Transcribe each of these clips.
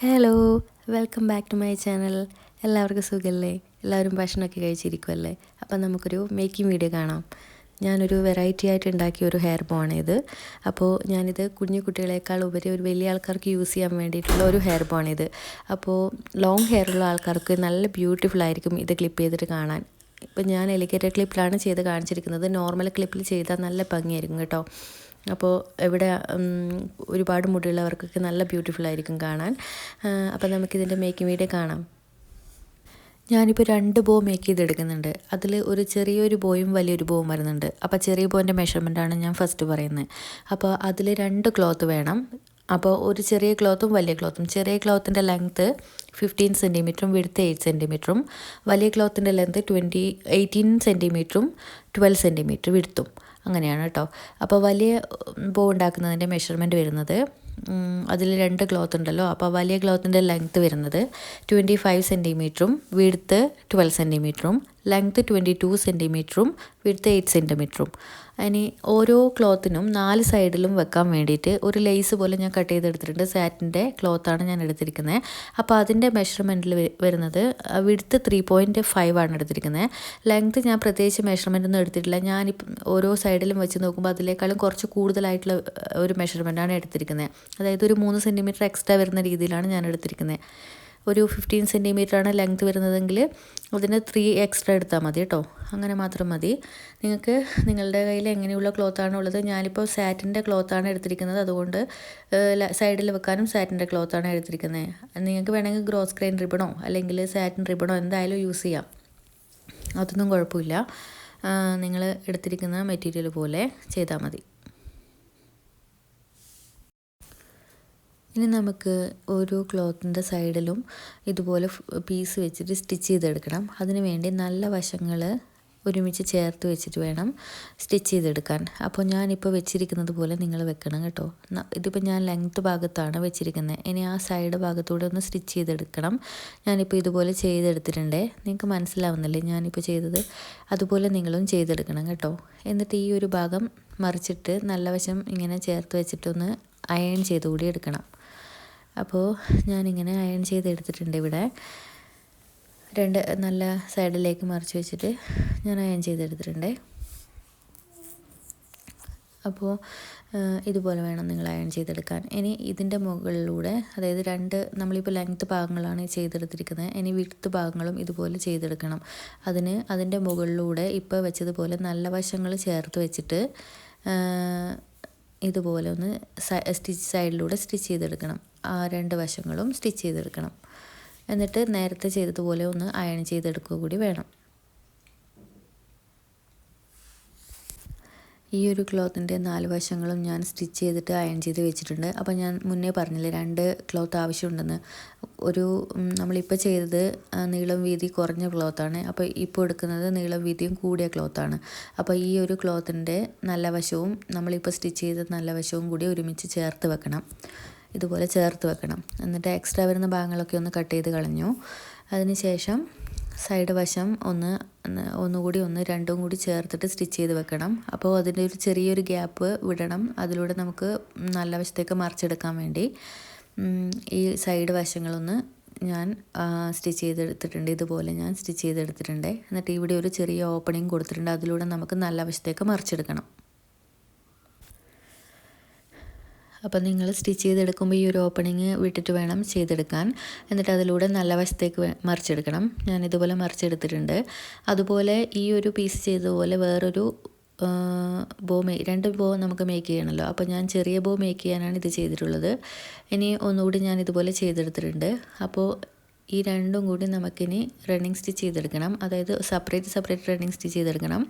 Hello, welcome back to my channel. എല്ലാവർക്കും സുഖമല്ലേ? എല്ലാവരും ഭക്ഷണമൊക്കെ കഴിച്ചിരിക്കുമല്ലേ? അപ്പം നമുക്കൊരു മേക്കിംഗ് വീഡിയോ കാണാം. ഞാനൊരു വെറൈറ്റി ആയിട്ട് ഉണ്ടാക്കിയ ഒരു ഹെയർ ബോ ആണ് ഇത്. അപ്പോൾ ഞാനിത് കുഞ്ഞു കുട്ടികളെക്കാൾ ഉപരി ഒരു വലിയ ആൾക്കാർക്ക് യൂസ് ചെയ്യാൻ വേണ്ടിയിട്ടുള്ള ഒരു ഹെയർ ബോ ആണിത്. അപ്പോൾ ലോങ് ഹെയർ ഉള്ള ആൾക്കാർക്ക് നല്ല ബ്യൂട്ടിഫുൾ ആയിരിക്കും ഇത് ക്ലിപ്പ് ചെയ്തിട്ട് കാണാൻ. ഇപ്പം ഞാൻ എലിഗേറ്റഡ് ക്ലിപ്പിലാണ് ചെയ്ത് കാണിച്ചിരിക്കുന്നത്. നോർമൽ ക്ലിപ്പിൽ ചെയ്താൽ നല്ല ഭംഗിയായിരിക്കും കേട്ടോ. അപ്പോൾ ഇവിടെ ഒരുപാട് മുടിയുള്ളവർക്കൊക്കെ നല്ല ബ്യൂട്ടിഫുൾ ആയിരിക്കും കാണാൻ. അപ്പോൾ നമുക്കിതിൻ്റെ മേക്കിംഗ് വീഡിയോ കാണാം. ഞാനിപ്പോൾ 2 ബോ മേക്ക് ചെയ്തെടുക്കുന്നുണ്ട്. അതിൽ ഒരു ചെറിയൊരു ബോയും വലിയൊരു ബോയും വരുന്നുണ്ട്. അപ്പോൾ ചെറിയ ബോൻ്റെ മെഷർമെൻറ്റാണ് ഞാൻ ഫസ്റ്റ് പറയുന്നത്. അപ്പോൾ അതിൽ 2 ക്ലോത്ത് വേണം. അപ്പോൾ ഒരു ചെറിയ ക്ലോത്തും വലിയ ക്ലോത്തും. ചെറിയ ക്ലോത്തിൻ്റെ ലെങ്ത്ത് 15 സെൻറ്റിമീറ്ററും വിഡ്ത്ത് 8 സെൻറ്റിമീറ്ററും, വലിയ ക്ലോത്തിൻ്റെ ലെങ്ത്ത് 18 സെൻറ്റിമീറ്ററും 12 സെൻറ്റിമീറ്റർ വിഡ്ത്തും. അങ്ങനെയാണ് കേട്ടോ. അപ്പോൾ വലിയ ബോ ഉണ്ടാക്കുന്നതിൻ്റെ മെഷർമെൻറ്റ് വരുന്നത്, അതിൽ 2 ക്ലോത്ത് ഉണ്ടല്ലോ, അപ്പോൾ വലിയ ക്ലോത്തിൻ്റെ ലെങ്ത്ത് വരുന്നത് 25 സെൻറ്റിമീറ്ററും വിഡ്ത്ത് 12 സെൻറ്റിമീറ്ററും, ലെങ്ത്ത് 22 സെൻറ്റിമീറ്ററും വിഡ്ത്ത് 8 സെൻറ്റിമീറ്ററും. ഇനി ഓരോ ക്ലോത്തിനും 4 സൈഡിലും വെക്കാൻ വേണ്ടിയിട്ട് ഒരു ലേസ് പോലെ ഞാൻ കട്ട് ചെയ്തെടുത്തിട്ടുണ്ട്. സാറ്റിൻ്റെ ക്ലോത്താണ് ഞാൻ എടുത്തിരിക്കുന്നത്. അപ്പോൾ അതിൻ്റെ മെഷർമെൻറ്റിൽ വരുന്നത് വിഡ്ത്ത് 3.5 ആണ് എടുത്തിരിക്കുന്നത്. ലെങ്ത്ത് ഞാൻ പ്രത്യേകിച്ച് മെഷർമെൻ്റ് ഒന്നും എടുത്തിട്ടില്ല. ഞാനിപ്പം ഓരോ സൈഡിലും വെച്ച് നോക്കുമ്പോൾ അതിനേക്കാളും കുറച്ച് കൂടുതലായിട്ടുള്ള ഒരു മെഷർമെൻറ്റാണ് എടുത്തിരിക്കുന്നത്. അതായത് ഒരു 3 സെൻറ്റിമീറ്റർ എക്സ്ട്രാ വരുന്ന രീതിയിലാണ് ഞാൻ എടുത്തിരിക്കുന്നത്. ഒരു 15 സെൻറ്റിമീറ്ററാണ് ലെങ്ത്ത് വരുന്നതെങ്കിൽ അതിന് 3 എക്സ്ട്രാ എടുത്താൽ മതി കേട്ടോ. അങ്ങനെ മാത്രം മതി. നിങ്ങൾക്ക് നിങ്ങളുടെ കയ്യിൽ എങ്ങനെയുള്ള ക്ലോത്താണ് ഉള്ളത്. ഞാനിപ്പോൾ സാറ്റിൻ്റെ ക്ലോത്താണ് എടുത്തിരിക്കുന്നത്. അതുകൊണ്ട് സൈഡിൽ വെക്കാനും സാറ്റിൻ്റെ ക്ലോത്താണ് എടുത്തിരിക്കുന്നത്. നിങ്ങൾക്ക് വേണമെങ്കിൽ ഗ്രോസ് ഗ്രെയിൻ റിബണോ അല്ലെങ്കിൽ സാറ്റിൻ റിബണോ എന്തായാലും യൂസ് ചെയ്യാം. അതൊന്നും കുഴപ്പമില്ല. നിങ്ങൾ എടുത്തിരിക്കുന്ന മെറ്റീരിയൽ പോലെ ചെയ്താൽ മതി. ഇനി നമുക്ക് ഓരോ ക്ലോത്തിൻ്റെ സൈഡിലും ഇതുപോലെ പീസ് വെച്ചിട്ട് സ്റ്റിച്ച് ചെയ്തെടുക്കണം. അതിന് വേണ്ടി നല്ല വശങ്ങൾ ഒരുമിച്ച് ചേർത്ത് വെച്ചിട്ട് വേണം സ്റ്റിച്ച് ചെയ്തെടുക്കാൻ. അപ്പോൾ ഞാനിപ്പോൾ വെച്ചിരിക്കുന്നത് പോലെ നിങ്ങൾ വെക്കണം കേട്ടോ. ഇതിപ്പോൾ ഞാൻ ലെങ്ത്ത് ഭാഗത്താണ് വെച്ചിരിക്കുന്നത്. ഇനി ആ സൈഡ് ഭാഗത്തൂടെ ഒന്ന് സ്റ്റിച്ച് ചെയ്തെടുക്കണം. ഞാനിപ്പോൾ ഇതുപോലെ ചെയ്തെടുത്തിട്ടുണ്ട്. നിങ്ങൾക്ക് മനസ്സിലാവുന്നില്ലേ ഞാനിപ്പോൾ ചെയ്തത്? അതുപോലെ നിങ്ങളും ചെയ്തെടുക്കണം കേട്ടോ. എന്നിട്ട് ഈ ഒരു ഭാഗം മറിച്ചിട്ട് നല്ല വശം ഇങ്ങനെ ചേർത്ത് വെച്ചിട്ടൊന്ന് അയൺ ചെയ്ത് കൂടി എടുക്കണം. അപ്പോൾ ഞാനിങ്ങനെ അയൺ ചെയ്തെടുത്തിട്ടുണ്ട്. ഇവിടെ 2 നല്ല സൈഡിലേക്ക് മറിച്ച് വെച്ചിട്ട് ഞാൻ അയൺ ചെയ്തെടുത്തിട്ടുണ്ട്. അപ്പോൾ ഇതുപോലെ വേണം നിങ്ങൾ അയൺ ചെയ്തെടുക്കാൻ. ഇനി ഇതിൻ്റെ മുകളിലൂടെ, അതായത് 2 നമ്മളിപ്പോൾ ലെങ്ത്ത് ഭാഗങ്ങളാണ് ചെയ്തെടുത്തിരിക്കുന്നത്. ഇനി വിഡ്ത്ത് ഭാഗങ്ങളും ഇതുപോലെ ചെയ്തെടുക്കണം. അതിൻ്റെ മുകളിലൂടെ ഇപ്പോൾ വെച്ചതുപോലെ നല്ല വശങ്ങൾ ചേർത്ത് വെച്ചിട്ട് ഇതുപോലെ ഒന്ന് സൈഡിലൂടെ സ്റ്റിച്ച് ചെയ്തെടുക്കണം. ആ 2 വശങ്ങളും സ്റ്റിച്ച് ചെയ്തെടുക്കണം. എന്നിട്ട് നേരത്തെ ചെയ്തതുപോലെ ഒന്ന് അയൺ ചെയ്തെടുക്കുക കൂടി വേണം. ഈ ഒരു ക്ലോത്തിൻ്റെ 4 വശങ്ങളും ഞാൻ സ്റ്റിച്ച് ചെയ്തിട്ട് അയൺ ചെയ്ത് വെച്ചിട്ടുണ്ട്. അപ്പോൾ ഞാൻ മുന്നേ പറഞ്ഞില്ലേ 2 ക്ലോത്ത് ആവശ്യമുണ്ടെന്ന്. നമ്മളിപ്പോൾ ചെയ്തത് നീളം വീതി കുറഞ്ഞ ക്ലോത്താണ്. അപ്പോൾ ഇപ്പോൾ എടുക്കുന്നത് നീളം വീതിയും കൂടിയ ക്ലോത്താണ്. അപ്പോൾ ഈ ഒരു ക്ലോത്തിൻ്റെ നല്ല വശവും നമ്മളിപ്പോൾ സ്റ്റിച്ച് ചെയ്ത നല്ല വശവും കൂടി ഒരുമിച്ച് ചേർത്ത് വെക്കണം. ഇതുപോലെ ചേർത്ത് വെക്കണം. എന്നിട്ട് എക്സ്ട്രാ വരുന്ന ഭാഗങ്ങളൊക്കെ ഒന്ന് കട്ട് ചെയ്ത് കളഞ്ഞു. അതിനുശേഷം സൈഡ് വശം ഒന്നുകൂടി 2 കൂടി ചേർത്തിട്ട് സ്റ്റിച്ച് ചെയ്ത് വെക്കണം. അപ്പോൾ അതിൻ്റെ ഒരു ചെറിയൊരു ഗ്യാപ്പ് വിടണം. അതിലൂടെ നമുക്ക് നല്ല വശത്തേക്ക് മറിച്ചെടുക്കാൻ വേണ്ടി ഈ സൈഡ് വശങ്ങളൊന്ന് ഞാൻ സ്റ്റിച്ച് ചെയ്തെടുത്തിട്ടുണ്ട്. ഇതുപോലെ ഞാൻ സ്റ്റിച്ച് ചെയ്തെടുത്തിട്ടുണ്ട്. എന്നിട്ട് ഇവിടെ ഒരു ചെറിയ ഓപ്പണിങ് കൊടുത്തിട്ടുണ്ട്. അതിലൂടെ നമുക്ക് നല്ല വശത്തേക്ക് മറിച്ചെടുക്കണം. അപ്പോൾ നിങ്ങൾ സ്റ്റിച്ച് ചെയ്തെടുക്കുമ്പോൾ ഈ ഒരു ഓപ്പണിങ് വിട്ടിട്ട് വേണം ചെയ്തെടുക്കാൻ. എന്നിട്ട് അതിലൂടെ നല്ല വശത്തേക്ക് മറിച്ചെടുക്കണം. ഞാനിതുപോലെ മറിച്ചെടുത്തിട്ടുണ്ട്. അതുപോലെ ഈ ഒരു പീസ് ചെയ്തതുപോലെ വേറൊരു 2 ബോ നമുക്ക് മേക്ക് ചെയ്യണമല്ലോ. അപ്പോൾ ഞാൻ ചെറിയ ബോ മേക്ക് ചെയ്യാനാണ് ഇത് ചെയ്തിട്ടുള്ളത്. ഇനി ഒന്നുകൂടി ഞാൻ ഇതുപോലെ ചെയ്തെടുത്തിട്ടുണ്ട്. അപ്പോൾ ഈ 2 കൂടി നമുക്കിനി റണ്ണിങ് സ്റ്റിച്ച് ചെയ്തെടുക്കണം. അതായത് സെപ്പറേറ്റ് റണ്ണിങ് സ്റ്റിച്ച് ചെയ്തെടുക്കണം.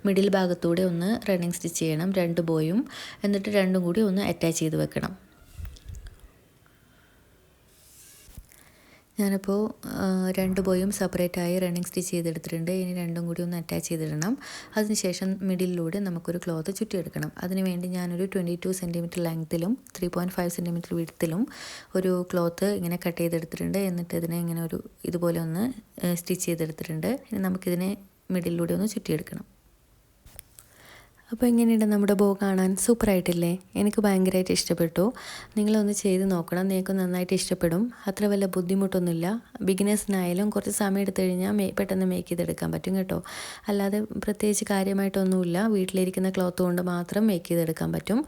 മിഡിൽ ഭാഗത്തൂടെ ഒന്ന് റണ്ണിങ് സ്റ്റിച്ച് ചെയ്യണം 2 ബോയും. എന്നിട്ട് 2 കൂടി ഒന്ന് അറ്റാച്ച് ചെയ്ത് വെക്കണം. ഞാനിപ്പോൾ 2 ബോയും സെപ്പറേറ്റായി റണ്ണിങ് സ്റ്റിച്ച് ചെയ്തെടുത്തിട്ടുണ്ട്. ഇനി 2 കൂടി ഒന്ന് അറ്റാച്ച് ചെയ്തിടണം. അതിനുശേഷം മിഡിലിലൂടെ നമുക്കൊരു ക്ലോത്ത് ചുറ്റിയെടുക്കണം. അതിനുവേണ്ടി ഞാനൊരു 22 സെൻറ്റിമീറ്റർ ലെങ്ത്തിലും 3.5 സെൻറ്റിമീറ്റർ വിഡ്ത്തിലും ഒരു ക്ലോത്ത് ഇങ്ങനെ കട്ട് ചെയ്തെടുത്തിട്ടുണ്ട്. എന്നിട്ട് ഇതിനെ ഇങ്ങനെ ഇതുപോലെ ഒന്ന് സ്റ്റിച്ച് ചെയ്തെടുത്തിട്ടുണ്ട്. ഇനി നമുക്കിതിനെ മിഡിലിലൂടെ ഒന്ന് ചുറ്റിയെടുക്കണം. അപ്പോൾ എങ്ങനെയുണ്ട് നമ്മുടെ ബോ കാണാൻ? സൂപ്പറായിട്ടില്ലേ? എനിക്ക് ഭയങ്കരമായിട്ട് ഇഷ്ടപ്പെട്ടു. നിങ്ങളൊന്ന് ചെയ്ത് നോക്കണം, നിങ്ങൾക്ക് നന്നായിട്ട് ഇഷ്ടപ്പെടും. അത്ര വലിയ ബുദ്ധിമുട്ടൊന്നുമില്ല. ബിഗിനേഴ്സിനായാലും കുറച്ച് സമയം എടുത്തു കഴിഞ്ഞാൽ പെട്ടെന്ന് മേക്ക് ചെയ്തെടുക്കാൻ പറ്റും കേട്ടോ. അല്ലാതെ പ്രത്യേകിച്ച് കാര്യമായിട്ടൊന്നുമില്ല, വീട്ടിലിരിക്കുന്ന ക്ലോത്ത് കൊണ്ട് മാത്രം മേക്ക് ചെയ്തെടുക്കാൻ പറ്റും.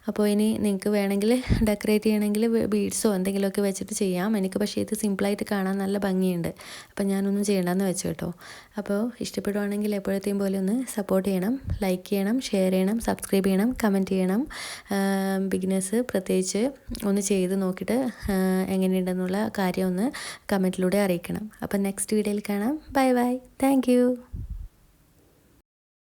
അപ്പോൾ ഇനി നിങ്ങൾക്ക് വേണമെങ്കിൽ ഡെക്കറേറ്റ് ചെയ്യണമെങ്കിൽ ബീഡ്സോ എന്തെങ്കിലുമൊക്കെ വെച്ചിട്ട് ചെയ്യാം. എനിക്ക് പക്ഷേ ഇത് സിമ്പിളായിട്ട് കാണാൻ നല്ല ഭംഗിയുണ്ട്. അപ്പോൾ ഞാനൊന്നും ചെയ്യേണ്ടെന്ന് വെച്ചു കേട്ടോ. അപ്പോൾ ഇഷ്ടപ്പെടുവാണെങ്കിൽ എപ്പോഴത്തെയും പോലെ ഒന്ന് സപ്പോർട്ട് ചെയ്യണം, ലൈക്ക് ചെയ്യണം, ഷെയർ ചെയ്യണം, സബ്സ്ക്രൈബ് ചെയ്യണം, കമൻറ്റ് ചെയ്യണം. ബിഗിനേഴ്സ് പ്രത്യേകിച്ച് ഒന്ന് ചെയ്ത് നോക്കിയിട്ട് എങ്ങനെയുണ്ടെന്നുള്ള കാര്യം ഒന്ന് കമൻറ്റിലൂടെ അറിയിക്കണം. അപ്പം നെക്സ്റ്റ് വീഡിയോയിൽ കാണാം. Bye bye. Thank you.